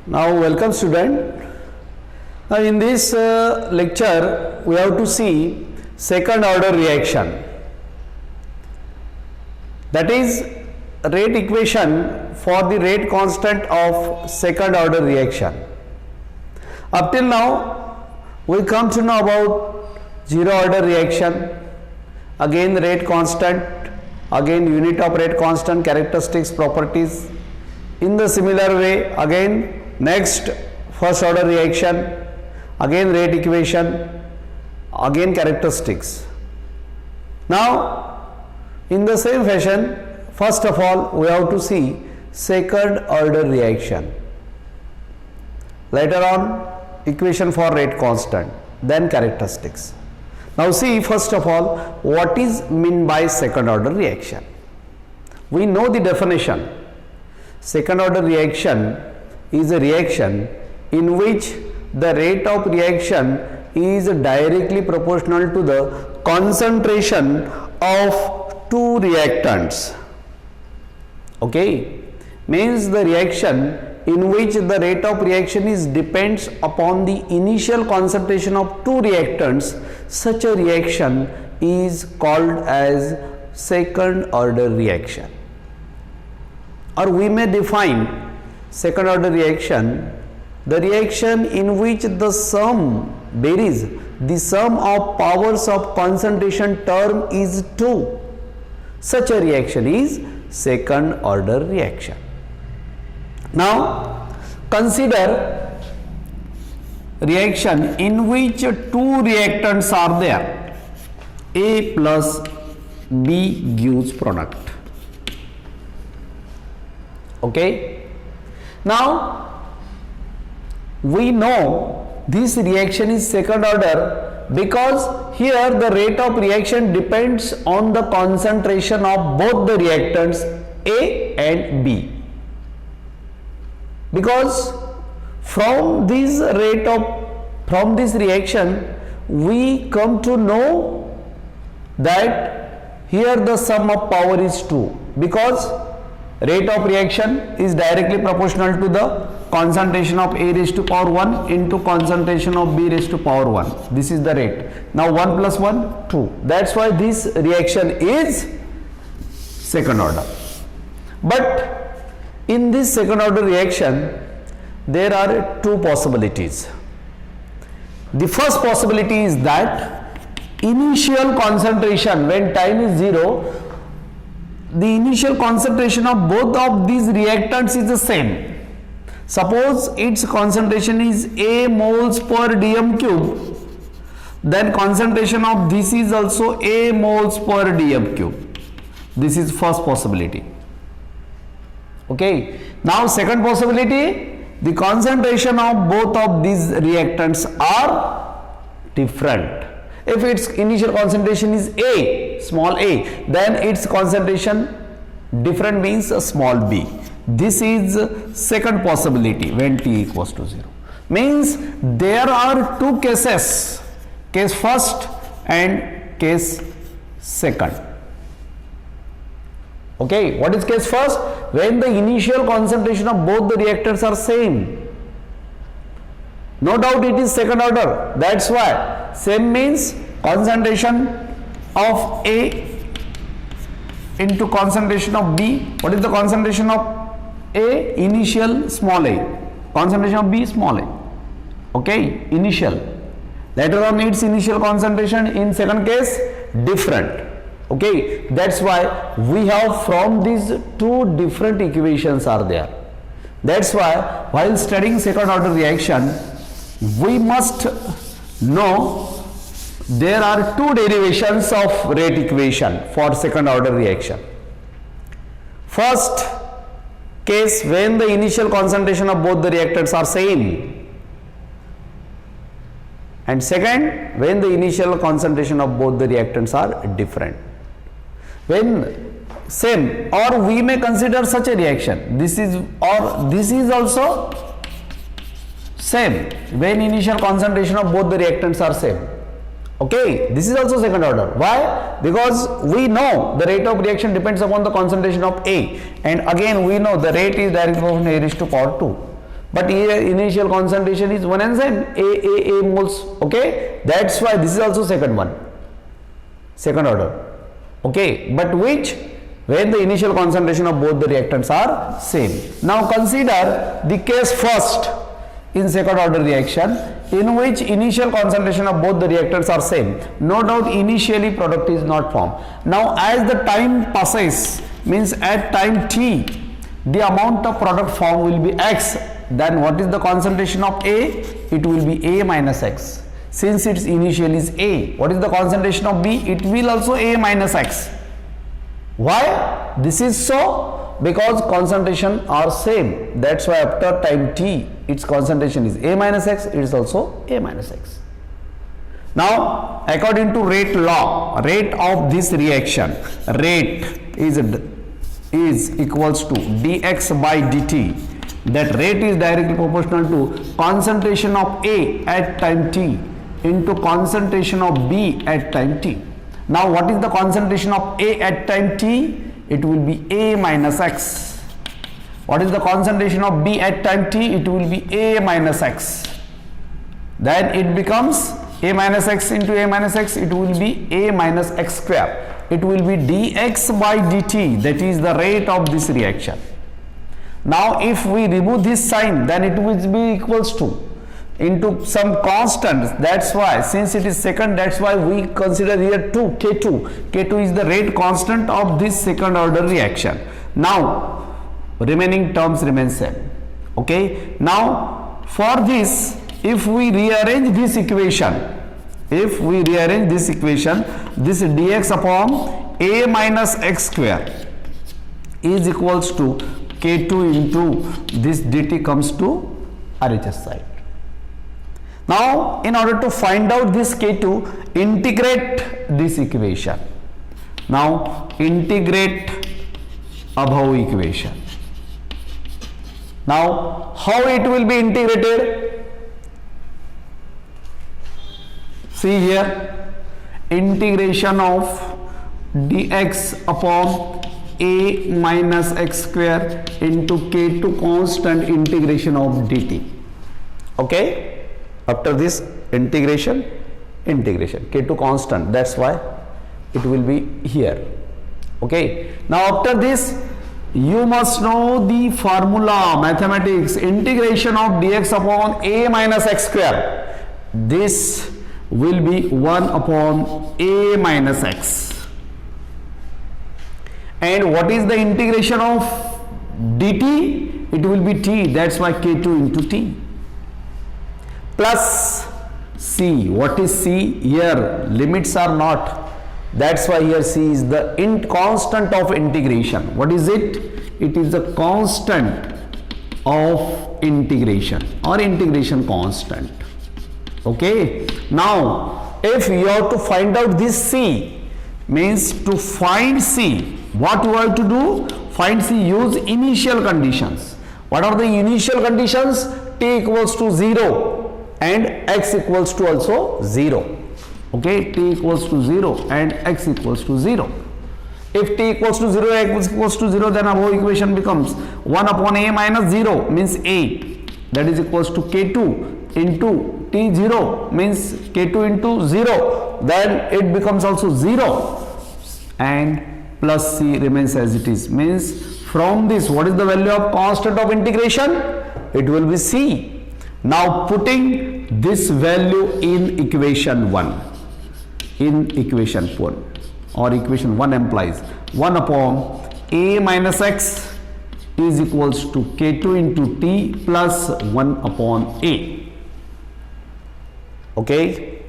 Now welcome student. Now in this lecture we have to see second order reaction, that is rate equation for the rate constant of second order reaction. Up till now we come to know about zero order reaction, again rate constant, again unit of rate constant, characteristics, properties. In the similar way, again next first order reaction, again rate equation, again characteristics. Now in the same fashion, first of all we have to see second order reaction, later on equation for rate constant, then characteristics. Now see, first of all, what is meant by second order reaction? We know the definition. Second order reaction is a reaction in which the rate of reaction is directly proportional to the concentration of two reactants. Okay, means the reaction in which the rate of reaction is depends upon the initial concentration of two reactants. Such a reaction is called as second order reaction. Or we may define second order reaction, the reaction in which the sum varies, the sum of powers of concentration term is 2. Such a reaction is second order reaction. Now consider reaction in which two reactants are there, A plus B gives product. Okay, now we know this reaction is second order because here the rate of reaction depends on the concentration of both the reactants A and B, because from this reaction we come to know that here the sum of power is 2, because rate of reaction is directly proportional to the concentration of A raised to power 1 into concentration of B raised to power 1. This is the rate. Now 1 plus 1, 2. That's why this reaction is second order. But in this second order reaction there are two possibilities. The first possibility is that initial concentration, when time is 0, the initial concentration of both of these reactants is the same. Suppose its concentration is A moles per dm cube, then concentration of this is also A moles per dm cube. This is first possibility. Okay. Now second possibility, the concentration of both of these reactants are different. If its initial concentration is A, small a, then its concentration different means a small b. This is second possibility when t equals to 0. Means there are two cases, case first and case second. Okay, what is case first? When the initial concentration of both the reactors are same. No doubt it is second order. That's why same means concentration of A into concentration of B. What is the concentration of A? Initial small a. Concentration of B small a. Okay, initial. Later on its initial concentration in second case different. Okay, that's why we have from these two different equations are there. That's why while studying second order reaction we must know there are two derivations of rate equation for second order reaction. First case, when the initial concentration of both the reactants are same, and second, when the initial concentration of both the reactants are different. When same, or we may consider such a reaction, this is also same when initial concentration of both the reactants are same. Okay, this is also second order. Why? Because we know the rate of reaction depends upon the concentration of A, and again we know the rate is directly proportional to A raised to power 2. but here initial concentration is one and same, A moles. Okay, that's why this is also second one, second order. Okay, but which, when the initial concentration of both the reactants are same. Now consider the case first in second order reaction, in which initial concentration of both the reactants are same. No doubt initially product is not formed. Now as the time passes, means at time t, the amount of product formed will be x. Then what is the concentration of A? It will be A minus x. Since its initial is A, what is the concentration of B? It will also A minus x. Why this is so? Because concentration are same. That's why after time t, its concentration is A minus x, it is also A minus x. Now according to rate law, rate of this reaction, rate is equals to dx by dt. That rate is directly proportional to concentration of A at time t into concentration of B at time t. Now what is the concentration of A at time t? It will be A minus x. What is the concentration of B at time t? It will be A minus x. Then it becomes A minus x into A minus x, it will be A minus x square. It will be dx by dt, that is the rate of this reaction. Now if we remove this sign, then it will be equals to into some constant. That's why, since it is second, that's why we consider here 2, K2 is the rate constant of this second order reaction. Now remaining terms remain same. Okay, now for this, if we rearrange this equation, this dx upon A minus x square is equals to K2 into this dt comes to RHS side. Now in order to find out this K2, integrate this equation. Now integrate above equation. Now how it will be integrated? See here, integration of dx upon A minus x square into K2 constant integration of dt. Okay, after this integration K2 constant, that's why it will be here. Okay, now after this you must know the formula, mathematics, integration of dx upon A minus x square. This will be 1 upon A minus x. And what is the integration of dt? It will be t, that's why K2 into t. Plus c. What is c? Here limits are not, that's why here c is the constant of integration. What is it? It is the constant of integration or integration constant. Okay, now if you have to find out this c, means to find c, what you have to do? Find c, use initial conditions. What are the initial conditions? T equals to 0 and x equals to also 0. Okay, t equals to 0 and x equals to 0. If t equals to 0, x equals to 0, then above equation becomes 1 upon A minus 0 means A, that is equals to K2 into T0 means K2 into 0, then it becomes also 0 and plus C remains as it is. Means from this, what is the value of constant of integration? It will be C. Now putting this value in equation 1, or equation 1 implies 1 upon A minus x is equals to K2 into T plus 1 upon A. Okay,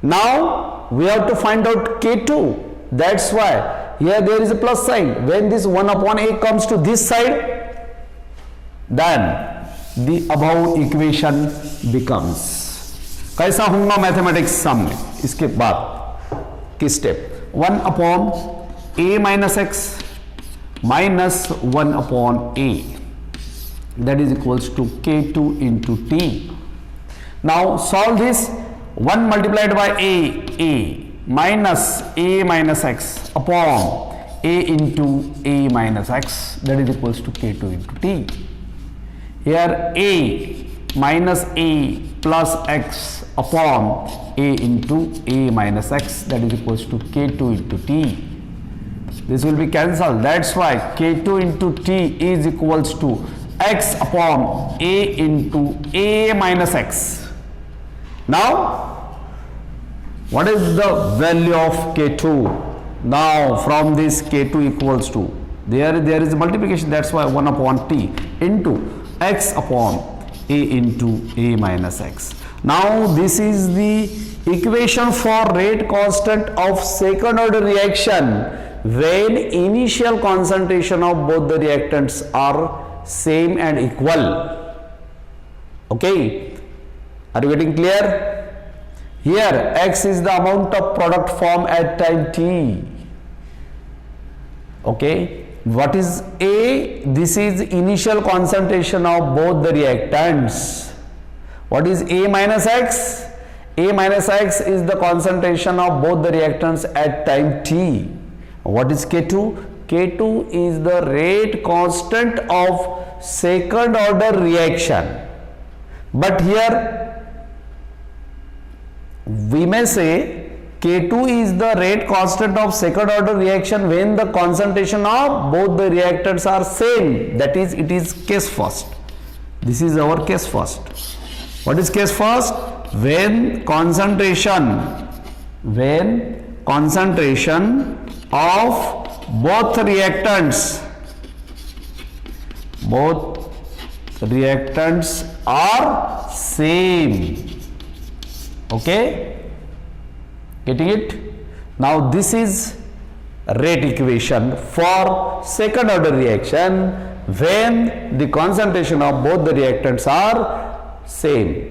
now we have to find out K2, that's why here there is a plus sign. When this 1 upon A comes to this side, then the above equation becomes, कैसा होगा mathematics सम में, इसके बाद की step 1 upon A minus x minus 1 upon A, that is equals to K2 into T. Now solve this. 1 multiplied by A minus A minus x upon A into A minus x, that is equals to K2 into T. here A minus A plus X upon A into A minus X, that is equals to K2 into T. This will be cancelled. That's why K2 into T is equals to X upon A into A minus X. Now, what is the value of K2? Now, from this K2 equals to, there is multiplication, that's why 1 upon T into X upon A into A minus X. Now, this is the equation for rate constant of second order reaction when initial concentration of both the reactants are same and equal. Okay, are you getting clear? Here X is the amount of product formed at time T. Okay, what is A? This is initial concentration of both the reactants. What is A minus X? A minus X is the concentration of both the reactants at time T. What is K2? K2 is the rate constant of second order reaction. But here we may say K2 is the rate constant of second order reaction when the concentration of both the reactants are same. That is, it is case first. This is our case first. What is case first? When concentration of both reactants are same. Okay, getting it? Now this is rate equation for second order reaction when the concentration of both the reactants are same.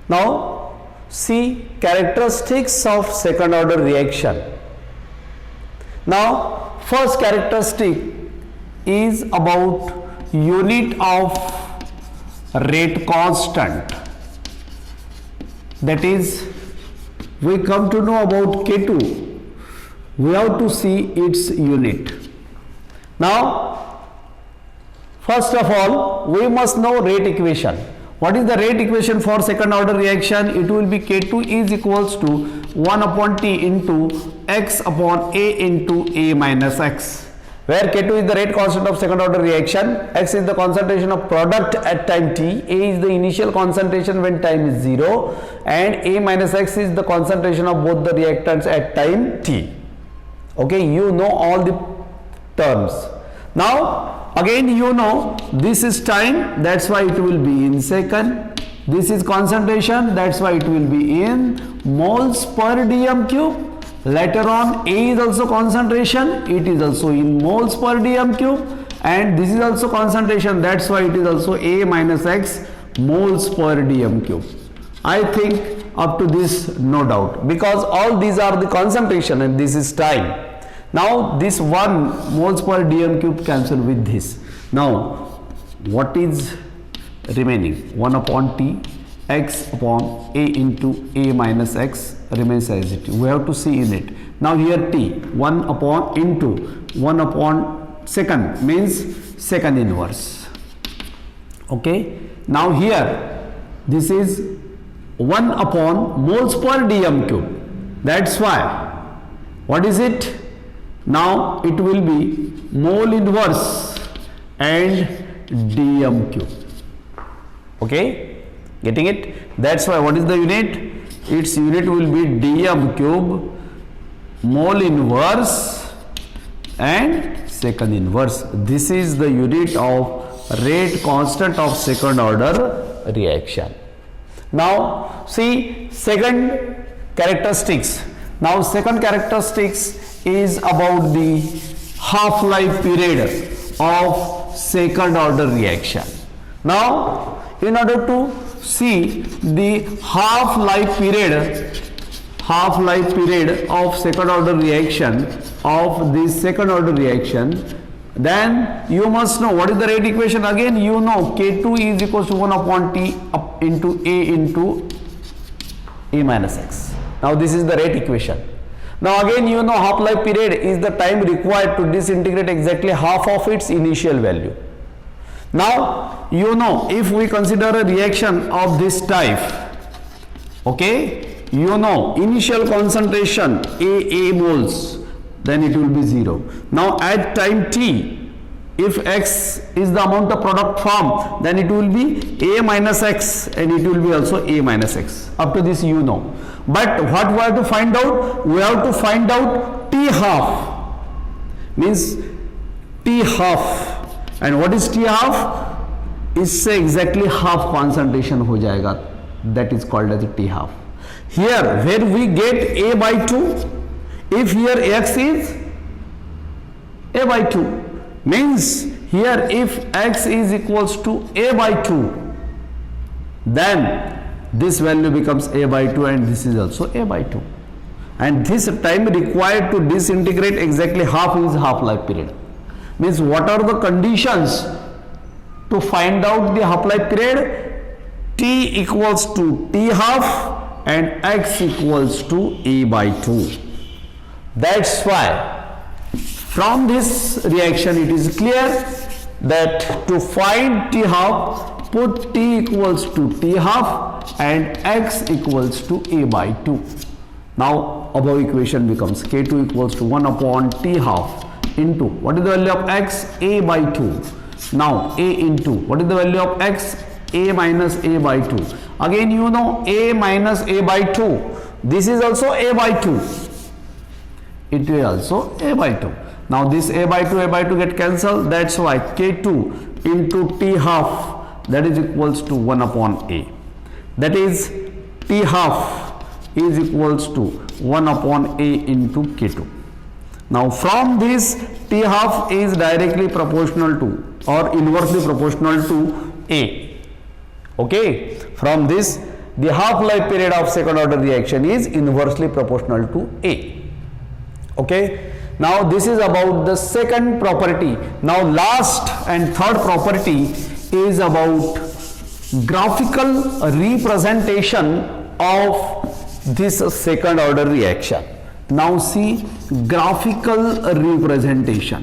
Now see characteristics of second order reaction. Now first characteristic is about unit of rate constant. That is, we come to know about K2, we have to see its unit. Now first of all we must know rate equation. What is the rate equation for second order reaction? It will be K2 is equals to 1 upon T into X upon A into A minus X, where K2 is the rate constant of second order reaction, X is the concentration of product at time T, A is the initial concentration when time is 0, and A minus X is the concentration of both the reactants at time T. Okay, you know all the terms. Now again you know this is time, that's why it will be in second. This is concentration, that's why it will be in moles per dm cube. Later on A is also concentration, it is also in moles per dm cube, and this is also concentration, that's why it is also A minus X moles per dm cube. I think up to this no doubt, because all these are the concentration and this is time. Now this 1 moles per dm cube cancel with this. Now what is remaining? 1 upon T X upon A into A minus X remains as it is. We have to see in it. Now here T 1 upon into 1 upon second means second inverse. Okay. Now here this is 1 upon moles per dm cube. That's why what is it? Now it will be mole inverse and dm cube. Okay, getting it? That's why what is the unit? Its unit will be dm cube, mole inverse and second inverse. This is the unit of rate constant of second order reaction. Now see second characteristics. Now second characteristics is about the half-life period of second order reaction. Now in order to see the half-life period of second order reaction of this second order reaction, then you must know what is the rate equation. Again you know K2 is equals to 1 upon T up into A minus X. Now this is the rate equation. Now again you know half-life period is the time required to disintegrate exactly half of its initial value. Now, you know, if we consider a reaction of this type, okay, you know, initial concentration A moles, then it will be 0. Now, at time t, if x is the amount of product formed, then it will be A minus x and it will be also A minus x. Up to this you know. But what we have to find out? We have to find out T half, means T half. And what is T half? इससे exactly half concentration हो जाएगा. That is called as T half. Here, where we get A by 2, if here x is A by 2, means here if x is equals to A by 2, then this value becomes A by 2 and this is also A by 2. And this time required to disintegrate exactly half is half-life period. Means what are the conditions to find out the half-life period? T equals to T half and x equals to A by 2. That's why from this reaction it is clear that to find T half, put T equals to T half and x equals to A by 2. Now above equation becomes K2 equals to 1 upon T half into, what is the value of x? A by 2. Now A into, what is the value of x? A minus A by 2. Again you know A minus A by 2. This is also A by 2. It is also A by 2. Now this A by 2 get cancelled. That's why K2 into T half, that is equals to 1 upon A. That is T half is equals to 1 upon A into K2. Now from this, T half is directly proportional to or inversely proportional to A. Okay, from this the half-life period of second order reaction is inversely proportional to A. Okay, now this is about the second property. Now last and third property is about graphical representation of this second order reaction. Now see graphical representation.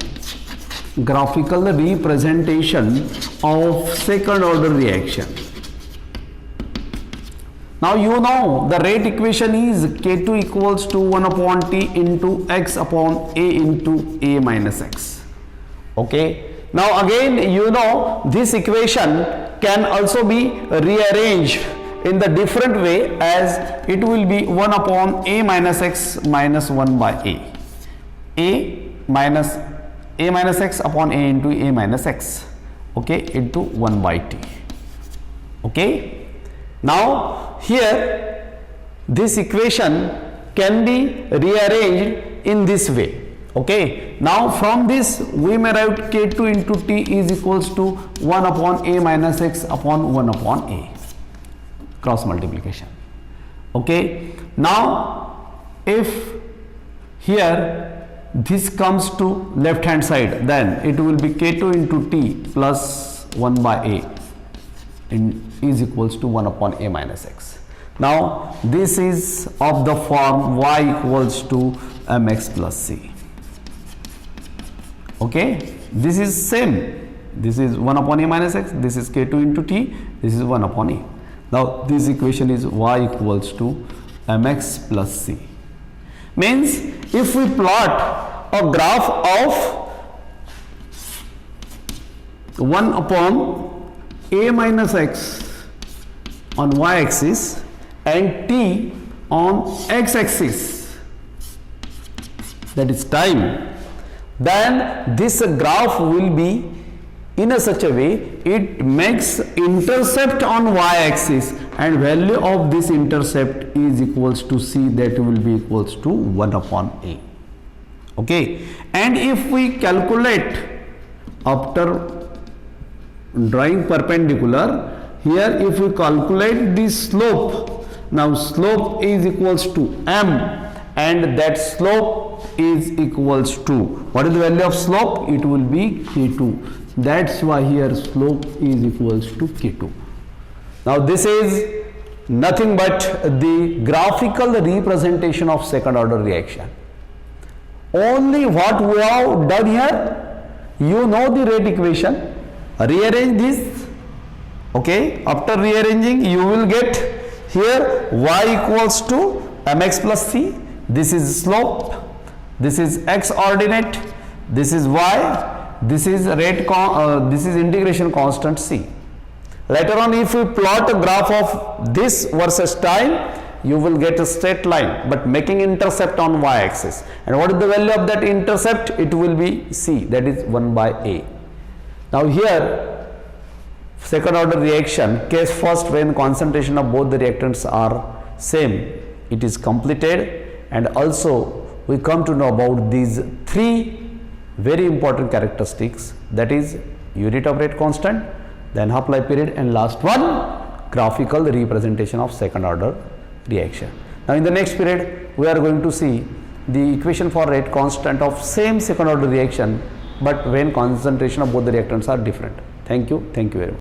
Graphical representation of second order reaction. Now you know the rate equation is K2 equals to 1 upon T into x upon A into A minus x. Okay. Now again you know this equation can also be rearranged in the different way, as it will be 1 upon A minus x minus 1 by A. A minus x upon A into A minus x. Okay, into 1 by T. Okay. Now here this equation can be rearranged in this way. Okay. Now from this we may write K2 into T is equals to 1 upon A minus x upon 1 upon A. Cross multiplication. Okay. Now if here this comes to left hand side, then it will be K2 into T plus 1 by A is equals to 1 upon A minus x. Now this is of the form y equals to mx plus c. Okay, this is same. This is 1 upon A minus x, this is K2 into T, this is 1 upon A. Now this equation is y equals to mx plus c. Means if we plot a graph of 1 upon A minus x on y axis and T on x axis, that is time, then this graph will be in a such a way it makes intercept on y axis and value of this intercept is equals to c, that will be equals to 1 upon A. Okay, and if we calculate after drawing perpendicular, here if we calculate the slope, now slope is equals to m and that slope is equals to, what is the value of slope? It will be K2. That's why here slope is equals to K2. Now this is nothing but the graphical representation of second order reaction. Only what we have done here, you know the rate equation, rearrange this. Okay, after rearranging you will get here y equals to mx plus c. This is slope, this is x ordinate, this is y, this is this is integration constant c. Later on, if we plot a graph of this versus time, you will get a straight line, but making intercept on y axis. And what is the value of that intercept? It will be c, that is 1 by a. Now here, second order reaction, case first, when concentration of both the reactants are same, it is completed. And also we come to know about these three very important characteristics, that is unit of rate constant, then half-life period, and last one, graphical representation of second order reaction. Now in the next period we are going to see the equation for rate constant of same second order reaction, but when concentration of both the reactants are different. Thank you very much.